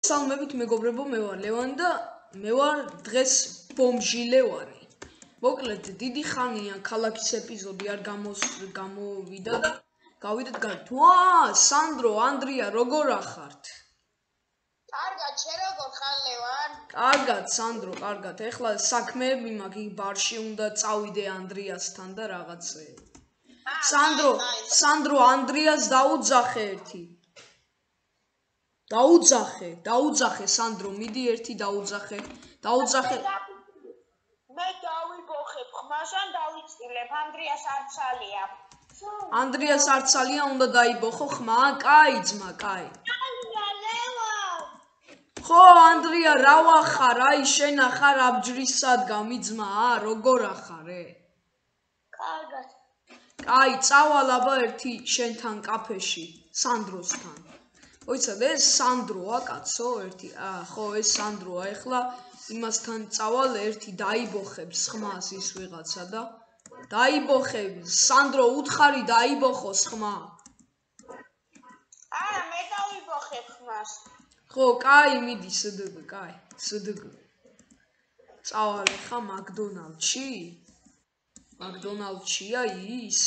Salmებით მეგობრებო, მე ვარ ლევანი და მე ვარ დღეს ბომჟი ლევანი. მოკლედ, დიდი ხანია ქალაქის ეპიზოდი არ გამოვიდა და გავიდეთ გარეთ. ვა, სანდრო, ანდრია, როგორ ახართ? კარგად, შენ როგორ ხარ ლევან? კარგად, სანდრო, კარგად. ეხლა საქმეები მაქვს, იქ ბარში უნდა წავიდე ანდრიასთან და რაღაცეები. სანდრო, ანდრიას დაუძახე ერთი. დაუძახე სანდრო, მიდი ერთი დაუძახე. მე დავიბოხებ ხმას ან დავიწილებ, ანდრიას არცალია უნდა დაიბოხო ხმა, კაი ძმა, კაი. ხო, ანდრია, რა ვახარ, აი შენ ახარ აბჯრის სადგამი ძმა, როგორ ახარე? კარგად. კაი, წავალ აბა ერთი შენთან კაფეში, სანდროსთან. მოიცადე, ეს სანდროა, კაცო, ერთი. ხო, ეს სანდროა, ეხლა იმასთან წავალ ერთი დაიბოხებს ხმას ის ვიღაცა და დაიბოხებს, სანდრო, უთხარი დაიბოხოს ხმა. მე დავიბოხებ ხმას. ხო, კაი, მიდი, სდგ, კაი, სდგ. წავალ ხა მაკდონალდში? მაკდონალდშია ის?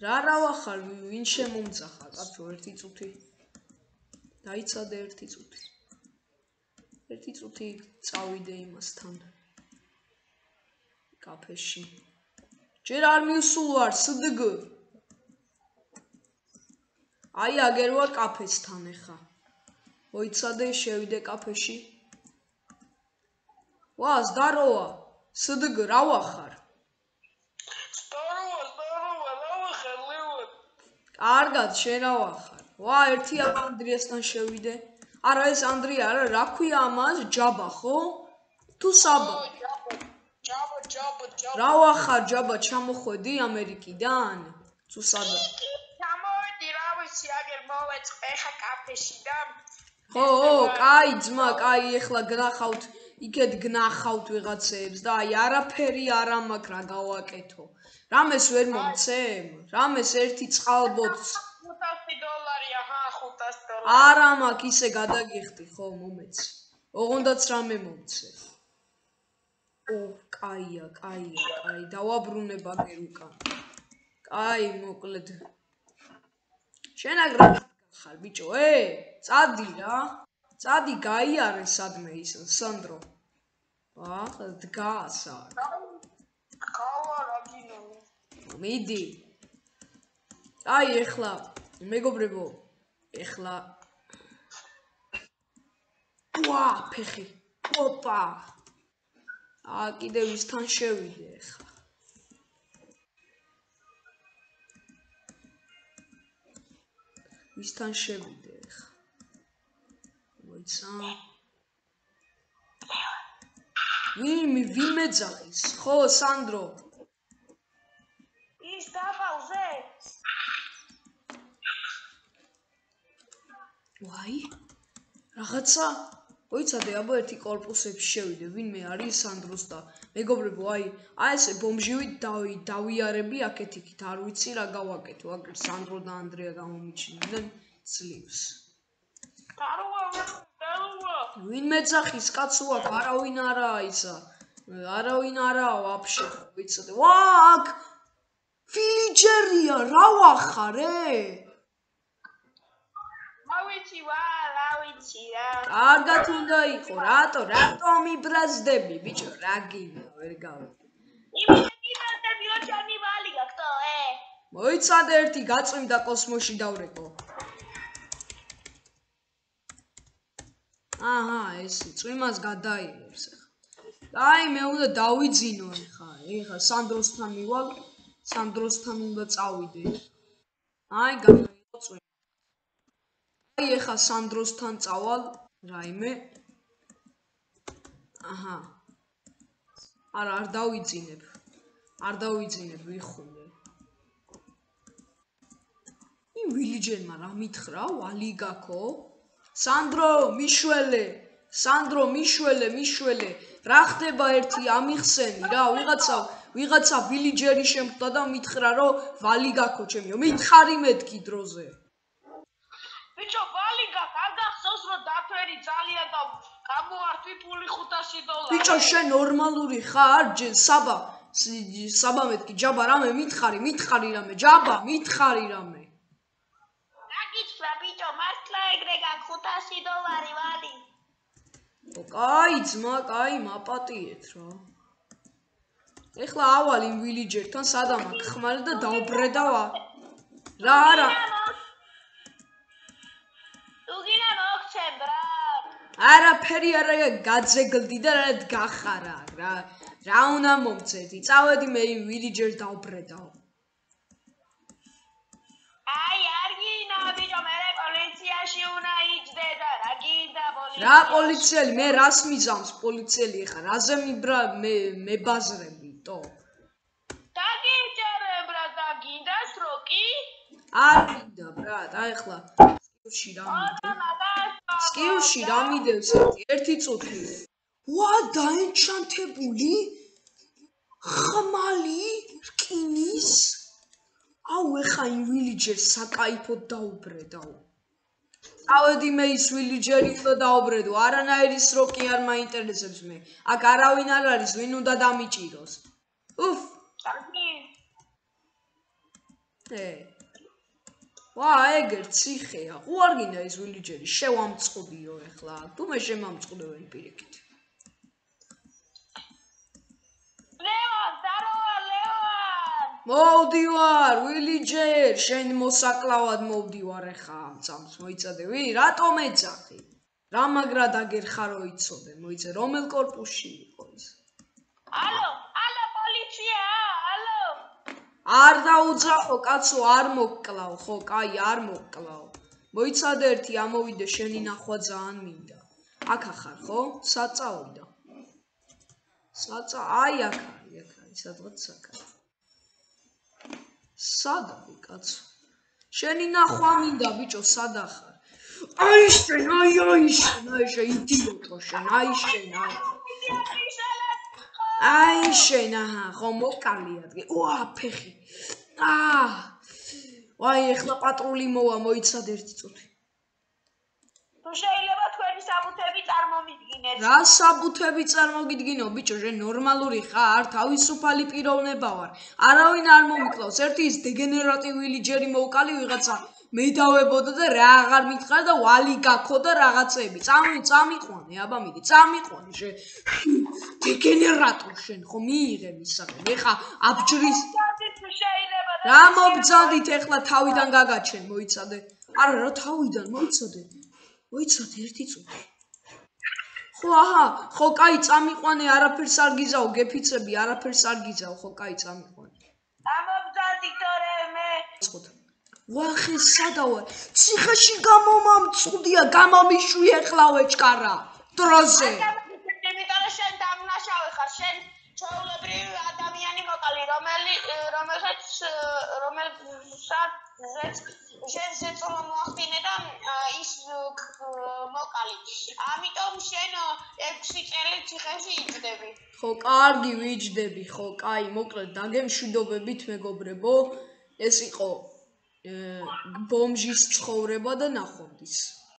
რა ვახარ, ვინ შემომძახა, კაცო, ერთი წუთი. დაიცადე ერთი წუთი. ერთი წუთი წავიდე იმასთან კაფეში. ჯერ არ მივსულ ვარ, სდგ. აი, აგერ ვარ კაფესთან ეხა. მოიცადე, შევიდე კაფეში. ვა, ზდაროა, სდგ, რა ვახარ? კარგად, შენ რა ვახარ? ვა, ერთი ანდრიასთან შევიდე. არა, ეს ანდრია არა, რა ქვია ამას? ჯაბა, ხო? თუ საბა? ჯაბა. რა ვახარ, ჯაბა, ჩამოხვედი ამერიკიდან? თუ სადა? ჩამოვედი, რა ვიცი, აგერ მოვეწყე ხა კაფეში და ხო, კაი ძმა, კაი, ეხლა გნახავთ, იქეთ გნახავთ ვიღაცეებს და აი არაფერი არ მაქვს რა გავაკეთო. რამეს ვერ მომცემ? რამეს ერთი წყალბოთს $500, $500. არა მაქვს, ისე გადაგიხდი, ხო, მომეცი. ოღონდაც რამე მომცე. კაია, დავაბრუნებ აგერ უკან. კაი, მოკლედ. შენ აგრა ხარ, ბიჭო, წადი რა. წადი, გაიარე სადმე ის სანდრო. დგას აქ. მიდი. აი, ეხლა, მეგობრებო, ეხლა. ვა, ფეხი. ოპა. კიდევ ისთან შევიდე ეხლა. ისთან შევიდე ეხლა. მოიცა. ვინ მეძახის? ხო, სანდრო. ის დაბალზე. ვაი. რაღაცა მოიცადე, აბა ერთი კორპუსებში შევიდე, ვინმე არის სანდროს და მეგობრებო, აი ესე ბომჟივით დავიარები აქეთ იქით, არ ვიცი რა გავაკეთო, აგერ სანდრო და ანდრია გამომიჩნდნენ ძლივს. ვინ მეძახის კაცო აქ, არავინ არაა ისა. არავინ არაა ვაფშე, ვიცოდე. ვა, აქ ვილიჯერია, რა ვახარ, რა ვიცი რა. კარგად უნდა იყო, რატო მიბრაზდები, ბიჭო, რა გინდა, ვერ გავიგე. იმედები რომ ჩანი ვალი გაქვთ, მოიცადე ერთი გაწვიმდა კოსმოსში დავრეკო. ეს წვიმას გადაიღებს ახლა. აი, მე უნდა დავიძინო ახლა სანდროსთან მივალ, სანდროსთან უნდა წავიდე. აი, გადაიღო წვიმა. აი, ახლა სანდროსთან წავალ, რაიმე. არა, არ დავიძინებ, ვიხუნე. ვილიჯერმა რა მითხრა, ვალი გაქო? სანდრო, მიშველე, რა ხდება ერთი ამიხსენი რა, ვიღაცა ვიღაცა ვილიჯერი შემხვდა და მითხრა რომ ვალი გაქო ჩემიო. მითხარი მეთქი დროზე. ბიჭო, ვალი გაქ, არ გახსოვს რომ დათვერი ძალიან და გამოართვი ფული $500. ბიჭო, შენ ნორმალური ხარ? საბა მეთქი, ჯაბა რამე მითხარი რამე, ჯაბა მითხარი რამე. დაგიჩვლა ბიჭო, მართლა ეგრე გაქ $500 ვალი. კაი ძმა, კაი მაპატიეთ რა. ეხლა ავალ იმ ვილიჯერთან სადამ აქ ხმარი და დავბრედავ რა არა. უგინა მოგცემ ბრატ. არაფერი არა გაძეგლდი და რა გახარა რა. რა უნდა მომცეთი? წავედი მე იმ ვილიჯერს დავბრედავ. აი, არ გინდა ბიჭო, მე პოლიციაში უნდა იჯდე და რა გინდა პოლიციაში. რა პოლიციელი? მე რას მიზამს პოლიციელი ხარ? რაზე მებაზრები თო? დაგიჯერე ბრატ, და გინდას რო კი? არ მინდა ბრატ, აი ხლა სკიულში რა მიდევს ერთი წუთი. ვა, დაენჩანტებული? ხმალი რკინის? აუ, ეხა იმ ვილიჯერს საკაიფოდ დაუბრედავ. წავედი მე ის ვილიჯერი უნდა დაუბრედო, არანაირი სროკი არ მაინტერესებს მე. აქ არავინ არ არის, ვინ უნდა დამიჭიროს. უფ. ვა, ეგერ ციხეა. უარ გინდა ის ვილიჯერი, შევამწყობიო ეხლა. თუ მე შემამწყობენ პირიქით. მოვდივარ, ვილიჯერ, შენ მოსაკლავად მოვდივარ ეხა ამ წამს, მოიცადები? რატომ ეძახი? რა მაგრა დაგერხარო იცოდე, მოიცე, რომელ კორპუსში იყო ის? ალო, პოლიცია, ალო. არ დაუძახო, კაცო, არ მოკკლავ, ხო, კაი, არ მოკკლავ. მოიცადე ერთი ამოვიდე, შენი ნახვა ძალიან მინდა. აქ ახარ, ხო? საწავიდა. აი აქ არის, სადღაც აქ. სად არის კაცო? შენი ნახვა მინდა ბიჭო, სად ახარ? აი შენ, იდიოტო შენ, აი შენ, აჰა, ხო მოკალი ადგე. ვა, ფეხი. ვაი, ეხლა პატრული მოვა, მოიცადე ერთი წუთი. თუ შეიძლება თქვენი საბუთები წარმომიდგინეთ. რა საბუთები წარმოგიდგინო, ბიჭო, შენ ნორმალური ხარ? თავისუფალი პიროვნება ვარ. არავინ არ მომიკლავს. ერთი ის დეგენერატი ვილიჯერი მოვკალი ვიღაცა მე დავებოდა და რა აღარ მითხარ და ვალი გაქო და რაღაცები. წამიყვანე, აბა მიდი, წამიყვანე შენ. დეგენერატო შენ, ხო მიიღე მისაღებ. ეხა აბჯრის რა მობძანდით ეხლა თავიდან გაგაჩენ, მოიცადე. არა, რა თავიდან, მოიცადე ერთი წუთი. ხო, აჰა, ხო, კაი, წამიყვანე, არაფერს არ გიზავ, გეფიცები, არაფერს არ გიზავ, ხო, კაი, წამიყვანე. ამობძანდი თორე მე. ვახე, სადავარ? ციხეში გამომამწყდია, გამომიშვი ეხლავე ჩკარა. დროზე. იმიტომ რომ შენ დამნაშავე ხარ, შენ ჩვეულებრივი ადამიანი მოკალი, რომელსაც შენ ზეწოლა მოახდინე და ის მოკალი. ამიტომ შენ 6 წელი ციხეში იჯდები. ხო, კარგი, ვიჯდები, ხო, კაი, მოკლედ დაგემშვიდობებით, მეგობრებო. ეს იყო ბომჟის ცხოვრება და ნახვამდის.